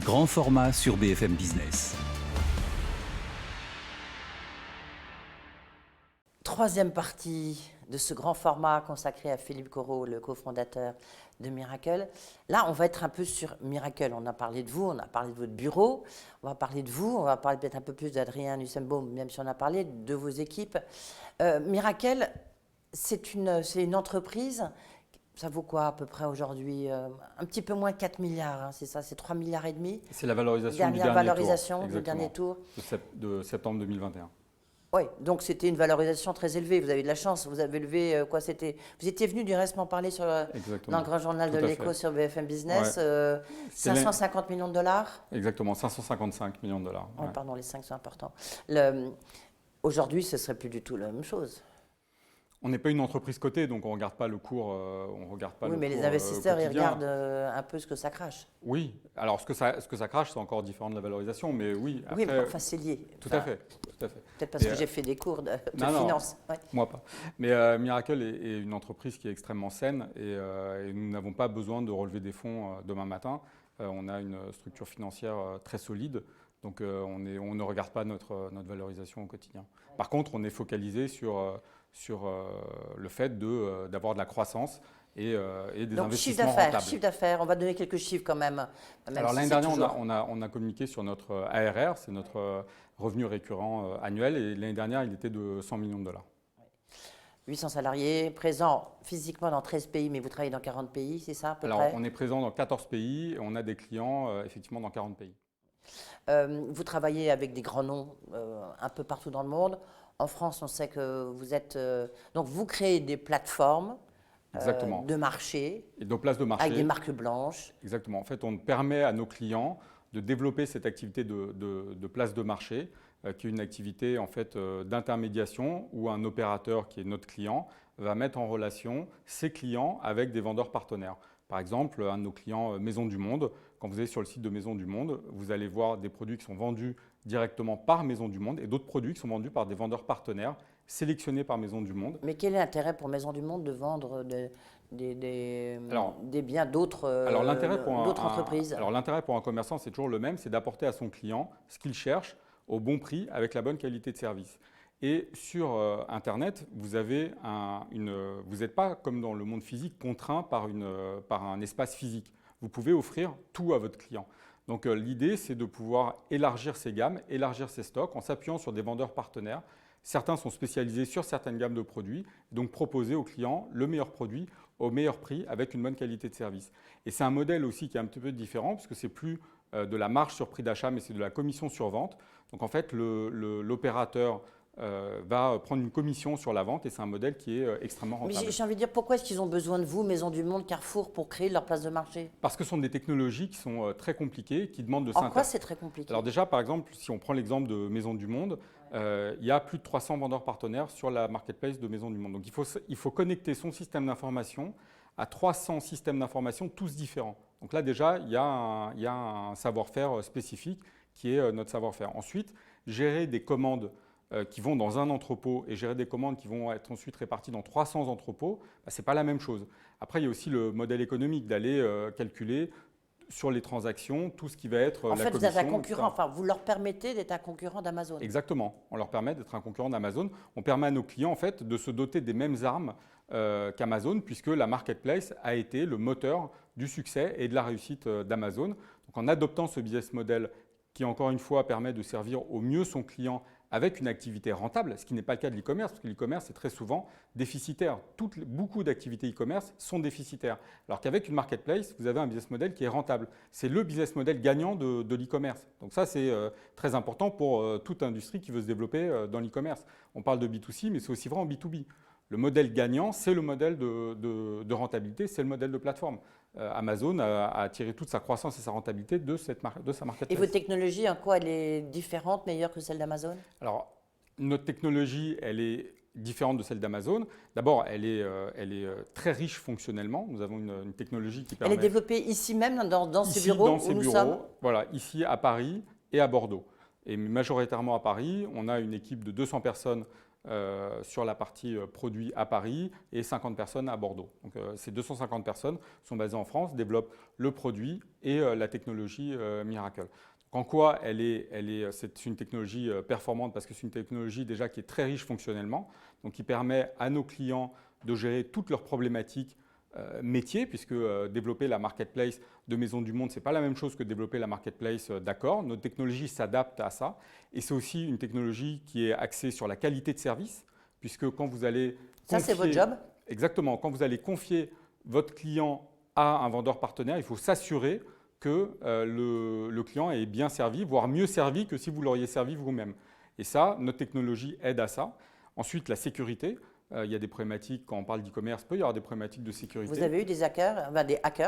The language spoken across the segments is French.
Grand format sur BFM Business. Troisième partie de ce grand format consacré à Philippe Corot, le cofondateur de Miracle. Là, on va être un peu sur Miracle. On a parlé de vous, on a parlé de votre bureau, on va parler de vous, on va parler peut-être un peu plus d'Adrien Nussembaum, même si on a parlé de vos équipes. Miracle, c'est une entreprise, ça vaut quoi à peu près aujourd'hui? Un petit peu moins de 4 milliards, hein, c'est ça, c'est 3 milliards et demi. C'est la valorisation du dernier tour. De septembre 2021. Oui, donc c'était une valorisation très élevée. Vous avez de la chance. Vous avez levé quoi? Vous étiez venu du reste m'en parler dans le grand journal de l'Écho sur BFM Business. Ouais. 550 millions de dollars. Exactement, 555 millions de dollars. Ouais. Oh, pardon, les 5 sont importants. Aujourd'hui, ce serait plus du tout la même chose. On n'est pas une entreprise cotée, donc on ne regarde pas le cours. Oui, mais les investisseurs, ils regardent un peu ce que ça crache. Oui, alors ce que ça crache, c'est encore différent de la valorisation, mais oui. Après, oui, mais enfin, c'est lié. Tout à fait. Peut-être parce que j'ai fait des cours de finance. Non, ouais. Moi pas. Mais Miracle est une entreprise qui est extrêmement saine et nous n'avons pas besoin de relever des fonds demain matin. On a une structure financière très solide. Donc on ne regarde pas notre valorisation au quotidien. Par contre, on est focalisé sur le fait d'avoir de la croissance et des investissements rentables. Chiffre d'affaires, on va donner quelques chiffres quand même. Alors l'année dernière, on a communiqué sur notre ARR, c'est notre revenu récurrent annuel, et l'année dernière, il était de 100 millions de dollars. 800 salariés, présents physiquement dans 13 pays, mais vous travaillez dans 40 pays, c'est ça à peu près? Alors on est présent dans 14 pays et on a des clients effectivement dans 40 pays. Vous travaillez avec des grands noms un peu partout dans le monde. En France, on sait que vous êtes... donc, vous créez des plateformes de marché. Et de places de marché. Avec des marques blanches. Exactement. En fait, on permet à nos clients de développer cette activité de place de marché, qui est une activité en fait, d'intermédiation où un opérateur qui est notre client va mettre en relation ses clients avec des vendeurs partenaires. Par exemple, un de nos clients, Maison du Monde, quand vous allez sur le site de Maison du Monde, vous allez voir des produits qui sont vendus directement par Maison du Monde et d'autres produits qui sont vendus par des vendeurs partenaires sélectionnés par Maison du Monde. Mais quel est l'intérêt pour Maison du Monde de vendre des biens d'autres entreprises? Alors l'intérêt pour un commerçant, c'est toujours le même, c'est d'apporter à son client ce qu'il cherche au bon prix avec la bonne qualité de service. Et sur Internet, vous n'êtes pas, comme dans le monde physique, contraint par un espace physique. Vous pouvez offrir tout à votre client. Donc l'idée, c'est de pouvoir élargir ses gammes, élargir ses stocks en s'appuyant sur des vendeurs partenaires. Certains sont spécialisés sur certaines gammes de produits, donc proposer aux clients le meilleur produit au meilleur prix avec une bonne qualité de service. Et c'est un modèle aussi qui est un petit peu différent, parce que c'est plus de la marge sur prix d'achat, mais c'est de la commission sur vente. Donc en fait, l'opérateur va prendre une commission sur la vente et c'est un modèle qui est extrêmement rentable. Mais j'ai envie de dire, pourquoi est-ce qu'ils ont besoin de vous, Maison du Monde, Carrefour, pour créer leur place de marché? Parce que ce sont des technologies qui sont très compliquées, qui demandent de s'interagir. En quoi c'est très compliqué? Alors déjà, par exemple, si on prend l'exemple de Maison du Monde, il y a plus de 300 vendeurs partenaires sur la marketplace de Maison du Monde. Donc il faut connecter son système d'information à 300 systèmes d'information, tous différents. Donc là déjà, il y a un savoir-faire spécifique qui est notre savoir-faire. Ensuite, gérer des commandes qui vont dans un entrepôt et gérer des commandes qui vont être ensuite réparties dans 300 entrepôts, ce n'est pas la même chose. Après, il y a aussi le modèle économique d'aller calculer sur les transactions tout ce qui va être la commission. En fait, vous êtes un concurrent, enfin, vous leur permettez d'être un concurrent d'Amazon. Exactement, on leur permet d'être un concurrent d'Amazon. On permet à nos clients en fait, de se doter des mêmes armes qu'Amazon, puisque la marketplace a été le moteur du succès et de la réussite d'Amazon. Donc en adoptant ce business model qui, encore une fois, permet de servir au mieux son client avec une activité rentable, ce qui n'est pas le cas de l'e-commerce, parce que l'e-commerce est très souvent déficitaire. Beaucoup d'activités e-commerce sont déficitaires. Alors qu'avec une marketplace, vous avez un business model qui est rentable. C'est le business model gagnant de l'e-commerce. Donc ça, c'est très important pour toute industrie qui veut se développer dans l'e-commerce. On parle de B2C, mais c'est aussi vrai en B2B. Le modèle gagnant, c'est le modèle de rentabilité, c'est le modèle de plateforme. Amazon a tiré toute sa croissance et sa rentabilité de sa marketplace. Et votre technologie, en quoi elle est différente, meilleure que celle d'Amazon? Alors, notre technologie, elle est différente de celle d'Amazon. D'abord, elle est très riche fonctionnellement. Nous avons une technologie qui permet… Elle est développée ici même, dans ces bureaux où nous sommes? Voilà, ici à Paris et à Bordeaux. Et majoritairement à Paris, on a une équipe de 200 personnes sur la partie produit à Paris et 50 personnes à Bordeaux. Donc, ces 250 personnes sont basées en France, développent le produit et la technologie Miracle. En quoi c'est une technologie performante parce que c'est une technologie déjà qui est très riche fonctionnellement, donc qui permet à nos clients de gérer toutes leurs problématiques métiers, puisque développer la marketplace de Maisons du Monde, ce n'est pas la même chose que développer la marketplace d'Accor. Notre technologie s'adapte à ça. Et c'est aussi une technologie qui est axée sur la qualité de service, puisque quand vous allez Ça, c'est votre job? Exactement. Quand vous allez confier votre client à un vendeur partenaire, il faut s'assurer que le client est bien servi, voire mieux servi que si vous l'auriez servi vous-même. Et ça, notre technologie aide à ça. Ensuite, la sécurité. Il y a des problématiques, quand on parle d'e-commerce, il peut y avoir des problématiques de sécurité. Vous avez eu des hackers,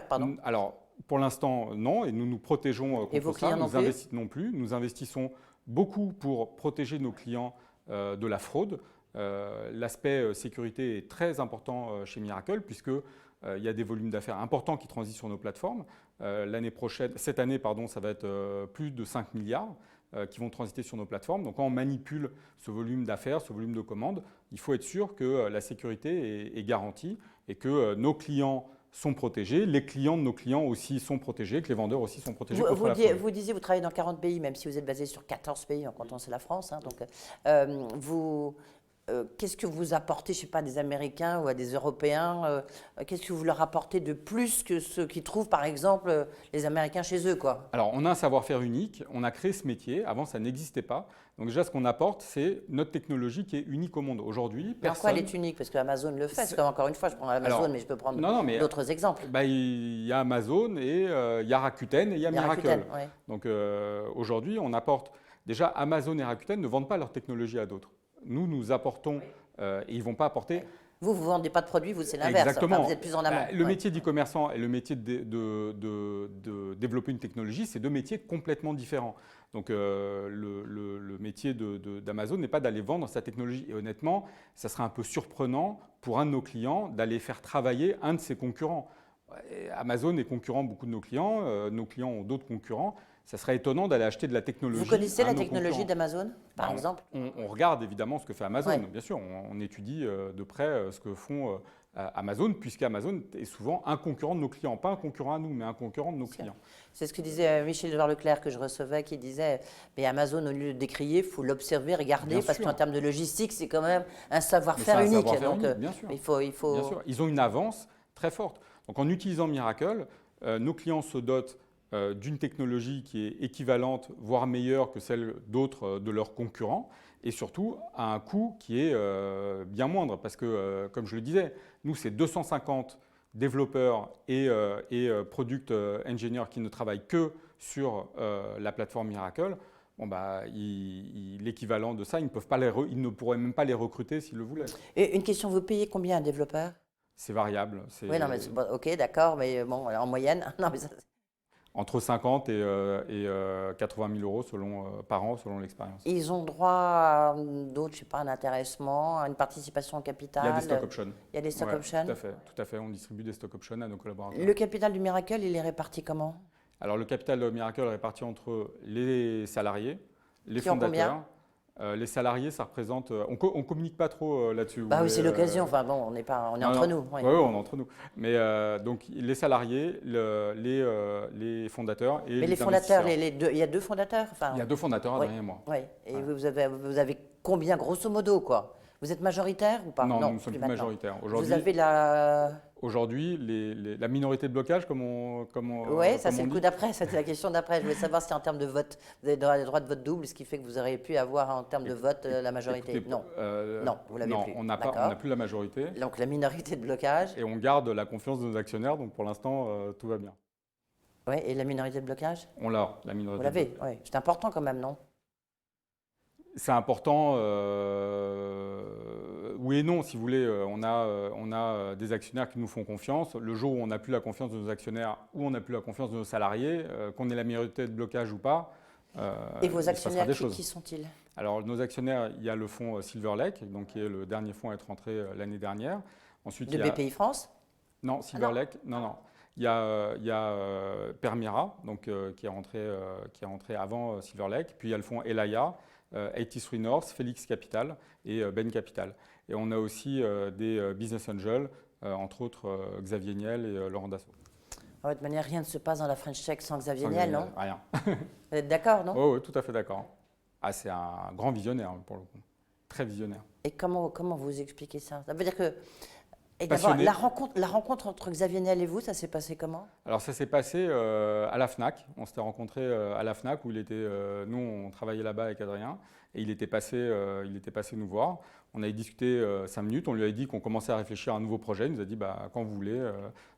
pardon? Alors, pour l'instant, non, et nous nous protégeons contre ça. Et vos clients non plus. Nous investissons beaucoup pour protéger nos clients de la fraude. L'aspect sécurité est très important chez Miracle, puisque il y a des volumes d'affaires importants qui transitent sur nos plateformes. Cette année, ça va être plus de 5 milliards qui vont transiter sur nos plateformes. Donc quand on manipule ce volume d'affaires, ce volume de commandes, il faut être sûr que la sécurité est garantie et que nos clients sont protégés, les clients de nos clients aussi sont protégés, que les vendeurs aussi sont protégés contre la fraude. Vous disiez, vous travaillez dans 40 pays, même si vous êtes basé sur 14 pays, en comptant c'est la France. Hein, donc, qu'est-ce que vous apportez, je ne sais pas, à des Américains ou à des Européens qu'est-ce que vous leur apportez de plus que ceux qui trouvent, par exemple, les Américains chez eux, quoi? Alors, on a un savoir-faire unique. On a créé ce métier. Avant, ça n'existait pas. Donc déjà, ce qu'on apporte, c'est notre technologie qui est unique au monde. Aujourd'hui, pourquoi elle est unique? Parce que Amazon le fait. Comme encore une fois, je prends Amazon, mais je peux prendre d'autres exemples. Il y a Amazon et il y a Rakuten et il y a Miracle. Rakuten, ouais. Donc aujourd'hui, on apporte… Déjà, Amazon et Rakuten ne vendent pas leur technologie à d'autres. Nous apportons et ils ne vont pas apporter… Vous ne vendez pas de produits, vous, c'est l'inverse. Exactement. Enfin, vous êtes plus en amont. Le métier d'e-commerçant et le métier de développer une technologie, c'est deux métiers complètement différents. Donc, le métier d'Amazon n'est pas d'aller vendre sa technologie. Et honnêtement, ça serait un peu surprenant pour un de nos clients d'aller faire travailler un de ses concurrents. Amazon est concurrent de beaucoup de nos clients ont d'autres concurrents. Ça serait étonnant d'aller acheter de la technologie. Vous connaissez la technologie d'Amazon, par exemple? On regarde évidemment ce que fait Amazon, bien sûr. On étudie de près ce que font Amazon, puisqu'Amazon est souvent un concurrent de nos clients. Pas un concurrent à nous, mais un concurrent de nos clients. C'est ce que disait Michel Leclerc que je recevais, qui disait mais Amazon, au lieu de décrier, il faut l'observer, regarder, parce qu'en termes de logistique, c'est quand même un savoir-faire unique. Bien sûr. Il faut… Bien sûr. Ils ont une avance très forte. Donc en utilisant Miracle, nos clients se dotent d'une technologie qui est équivalente, voire meilleure que celle d'autres de leurs concurrents, et surtout à un coût qui est bien moindre, parce que, comme je le disais, nous, c'est 250 développeurs et product engineers qui ne travaillent que sur la plateforme Miracle. L'équivalent de ça, ils ne pourraient même pas les recruter s'ils le voulaient. Et une question, vous payez combien un développeur? C'est variable. Oui, non, mais ok, d'accord, mais bon, en moyenne, non, mais ça… Entre 50 et 80 000 € par an, selon l'expérience. Ils ont droit à d'autres, je ne sais pas, un intéressement, à une participation au capital? Il y a des stock options. Il y a des stock options? Tout à fait. On distribue des stock options à nos collaborateurs. Le capital du Miracle, il est réparti comment? Alors, le capital de Miracle est réparti entre les salariés, les fondateurs. Les salariés, ça représente… On ne communique pas trop là-dessus. Bah oui, c'est l'occasion. Enfin bon, on est entre nous. Oui, on est entre nous. Mais donc, les salariés, les fondateurs et les investisseurs. Mais les fondateurs, il y a deux fondateurs? Il y a deux fondateurs derrière moi. Oui. Et vous avez combien, grosso modo, quoi? Vous êtes majoritaire ou pas? Non, nous ne sommes plus majoritaires. Vous avez la… Aujourd'hui, la minorité de blocage, oui, ça c'est le coup d'après, c'était la question d'après. Je voulais savoir si en termes de vote, vous avez le droit de vote double, ce qui fait que vous auriez pu avoir en termes de vote la majorité. Écoutez, non, vous l'avez plus. On n'a plus la majorité. Donc la minorité de blocage. Et on garde la confiance de nos actionnaires, donc pour l'instant, tout va bien. Oui, et la minorité de blocage? On l'a, la minorité. Vous l'avez, oui. C'est important quand même, non? C'est important, oui et non, si vous voulez. On a des actionnaires qui nous font confiance. Le jour où on n'a plus la confiance de nos actionnaires ou on n'a plus la confiance de nos salariés, qu'on ait la minorité de blocage ou pas, et vos actionnaires, qui sont-ils? Alors, nos actionnaires, il y a le fonds Silver Lake, donc, qui est le dernier fonds à être rentré l'année dernière. Ensuite, de BPI France? Non, Silver Lake, non. Il y a Permira, donc, qui est rentré avant Silver Lake. Puis il y a le fonds Elaya, 83 North, Felix Capital et Bain Capital. Et on a aussi des business angels, entre autres Xavier Niel et Laurent Dassault. De toute manière, rien ne se passe dans la French Tech sans Xavier Niel, non? Rien. Vous êtes d'accord, non? Oui, tout à fait d'accord. Ah, c'est un grand visionnaire, pour le coup. Très visionnaire. Et comment vous expliquez ça? Ça veut dire que... Et d'abord, Passionné. la rencontre entre Xavier Niel et vous, ça s'est passé comment? Alors ça s'est passé à la FNAC. On s'était rencontrés à la FNAC où il était, nous on travaillait là-bas avec Adrien et il était passé nous voir. On avait discuté 5 minutes, on lui a dit qu'on commençait à réfléchir à un nouveau projet. Il nous a dit quand vous voulez,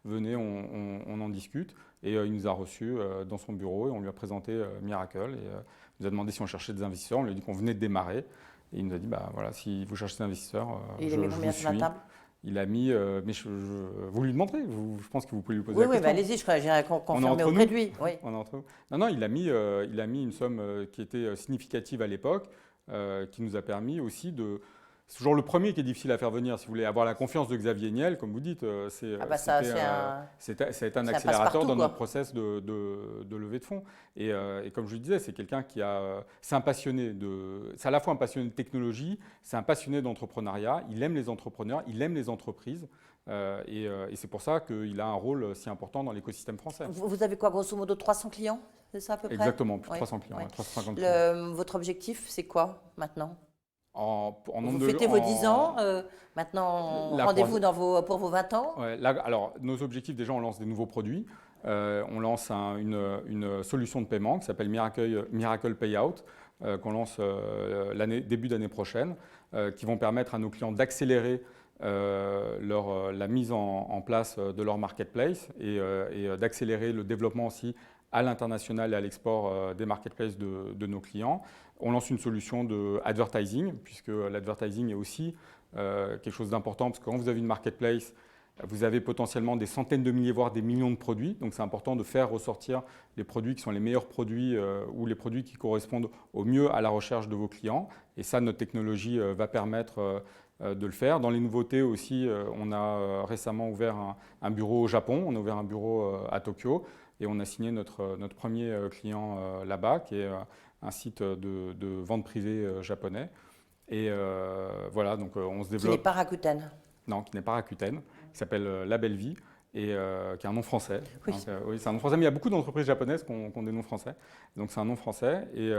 venez, on en discute. Et il nous a reçus dans son bureau et on lui a présenté Miracle. Et il nous a demandé si on cherchait des investisseurs. On lui a dit qu'on venait de démarrer. Et il nous a dit voilà, si vous cherchez des investisseurs, il a mis combien sur la table? Il a mis, mais vous lui demanderez, je pense que vous pouvez lui poser la question. Oui, allez-y, je crois que j'ai confirmé auprès de lui. Oui. On est entre nous. Non, il a mis une somme qui était significative à l'époque, qui nous a permis aussi de... C'est toujours le premier qui est difficile à faire venir, si vous voulez, avoir la confiance de Xavier Niel, comme vous dites, ça a été un accélérateur dans notre process de levée de fonds. Et comme je le disais, c'est quelqu'un c'est un passionné c'est à la fois un passionné de technologie, c'est un passionné d'entrepreneuriat, il aime les entrepreneurs, il aime les entreprises. Et c'est pour ça qu'il a un rôle si important dans l'écosystème français. Vous avez quoi, grosso modo, 300 clients, c'est ça à peu près? Exactement, plus de 300 clients, 350 clients. Votre objectif, c'est quoi maintenant? Vous fêtez vos 10 ans, maintenant rendez-vous pour vos 20 ans? Alors, nos objectifs, déjà, on lance des nouveaux produits. On lance une solution de paiement qui s'appelle Miracle Payout, qu'on lance début d'année prochaine, qui vont permettre à nos clients d'accélérer la mise en place de leur marketplace et d'accélérer le développement aussi à l'international et à l'export des marketplaces de nos clients. On lance une solution de advertising, puisque l'advertising est aussi quelque chose d'important, parce que quand vous avez une marketplace, vous avez potentiellement des centaines de milliers, voire des millions de produits. Donc c'est important de faire ressortir les produits qui sont les meilleurs produits ou les produits qui correspondent au mieux à la recherche de vos clients. Et ça, notre technologie va permettre de le faire. Dans les nouveautés aussi, on a récemment ouvert un bureau au Japon, on a ouvert un bureau à Tokyo et on a signé notre premier client là-bas, qui est un site de vente privée japonais. Et voilà, donc on se développe. Qui n'est pas Rakuten? Non, qui n'est pas Rakuten, qui s'appelle La Belle Vie et qui est un nom français. Oui. Donc, oui, c'est un nom français, mais il y a beaucoup d'entreprises japonaises qui ont des noms français. Donc c'est un nom français et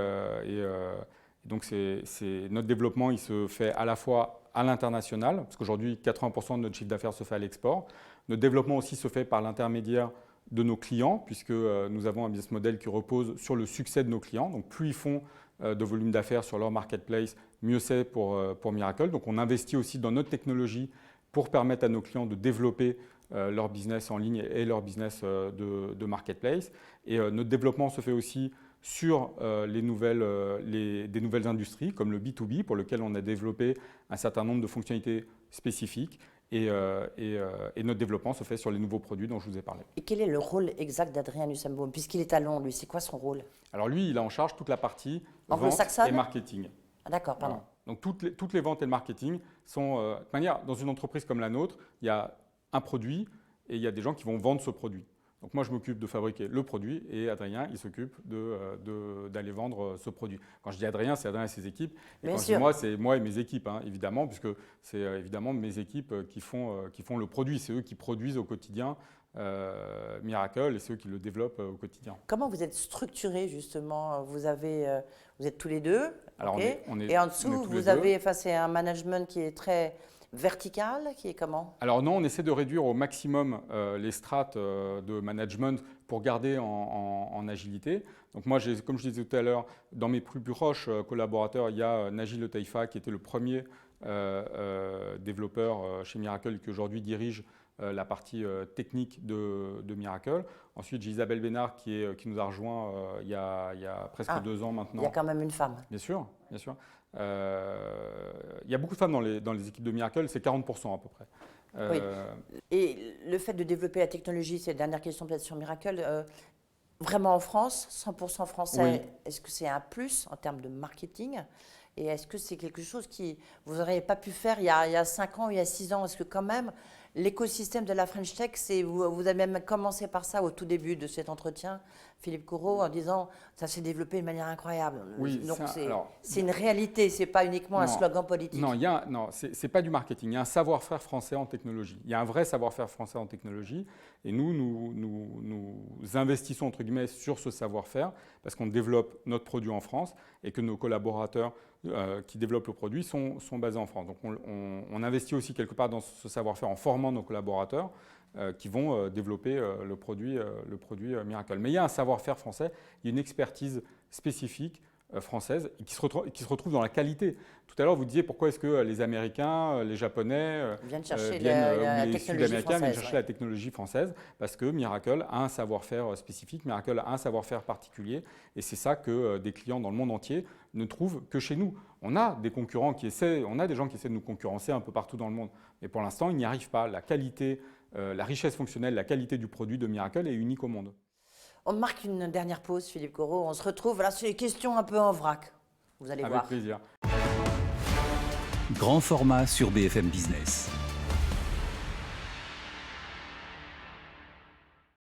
donc notre développement, il se fait à la fois à l'international, parce qu'aujourd'hui 80% de notre chiffre d'affaires se fait à l'export. Notre développement aussi se fait par l'intermédiaire de nos clients, puisque nous avons un business model qui repose sur le succès de nos clients. Donc plus ils font de volume d'affaires sur leur marketplace, mieux c'est pour Miracle. Donc on investit aussi dans notre technologie pour permettre à nos clients de développer leur business en ligne et leur business de marketplace. Et notre développement se fait aussi sur des nouvelles industries, comme le B2B, pour lequel on a développé un certain nombre de fonctionnalités spécifiques. Et notre développement se fait sur les nouveaux produits dont je vous ai parlé. Et quel est le rôle exact d'Adrien Nussembaum, puisqu'il est à Londres, lui? C'est quoi son rôle? Alors lui, il a en charge toute la partie vente anglo-saxonne et marketing. Ah, d'accord, pardon. Voilà. Donc toutes les ventes et le marketing sont... de toute manière, dans une entreprise comme la nôtre, il y a un produit et il y a des gens qui vont vendre ce produit. Donc moi, je m'occupe de fabriquer le produit et Adrien, il s'occupe d'aller vendre ce produit. Quand je dis Adrien, c'est Adrien et ses équipes. Et Bien quand sûr. je dis moi, c'est moi et mes équipes, hein, évidemment, puisque c'est évidemment mes équipes qui font le produit. C'est eux qui produisent au quotidien Miracle et c'est eux qui le développent au quotidien. Comment vous êtes structuré justement? Vous êtes tous les deux, Alors, okay. on est Et en dessous, vous avez, c'est un management qui est très vertical, qui est comment? Alors non, on essaie de réduire au maximum les strates de management pour garder en agilité. Donc moi, comme je disais tout à l'heure, dans mes plus proches collaborateurs, il y a Naji Le Taifa qui était le premier développeur chez Miracle qui aujourd'hui dirige la partie technique de Miracle. Ensuite, j'ai Isabelle Bénard qui nous a rejoint il y a presque 2 ans maintenant. Il y a quand même une femme. Bien sûr, bien sûr. Il y a beaucoup de femmes dans les équipes de Miracle, c'est 40% à peu près. Oui. Et le fait de développer la technologie, c'est la dernière question peut-être sur Miracle, vraiment en France, 100% français, oui. Est-ce que c'est un plus en termes de marketing? Et est-ce que c'est quelque chose que vous n'auriez pas pu faire il y a 5 ans, il y a 6 ans? Est-ce que quand même, l'écosystème de la French Tech, vous avez même commencé par ça au tout début de cet entretien, Philippe Corot, en disant ça s'est développé de manière incroyable. Oui, donc alors, c'est une réalité, c'est pas uniquement un slogan politique. Non, c'est pas du marketing. Il y a un savoir-faire français en technologie. Il y a un vrai savoir-faire français en technologie. Et nous investissons entre guillemets sur ce savoir-faire parce qu'on développe notre produit en France et que nos collaborateurs qui développent le produit sont basés en France. Donc on investit aussi quelque part dans ce savoir-faire en formant nos collaborateurs qui vont développer le produit Miracle. Mais il y a un savoir-faire français, il y a une expertise spécifique française et qui se retrouve dans la qualité. Tout à l'heure, vous disiez pourquoi est-ce que les Américains, les Japonais, viennent chercher les Sud-Américains viennent chercher la technologie française parce que Miracle a un savoir-faire spécifique, Miracle a un savoir-faire particulier et c'est ça que des clients dans le monde entier ne trouvent que chez nous. On a des concurrents on a des gens qui essaient de nous concurrencer un peu partout dans le monde, mais pour l'instant, ils n'y arrivent pas. La qualité, la richesse fonctionnelle, la qualité du produit de Miracle est unique au monde. On marque une dernière pause, Philippe Corot. On se retrouve là sur les questions un peu en vrac. Vous allez voir. Avec plaisir. Grand format sur BFM Business.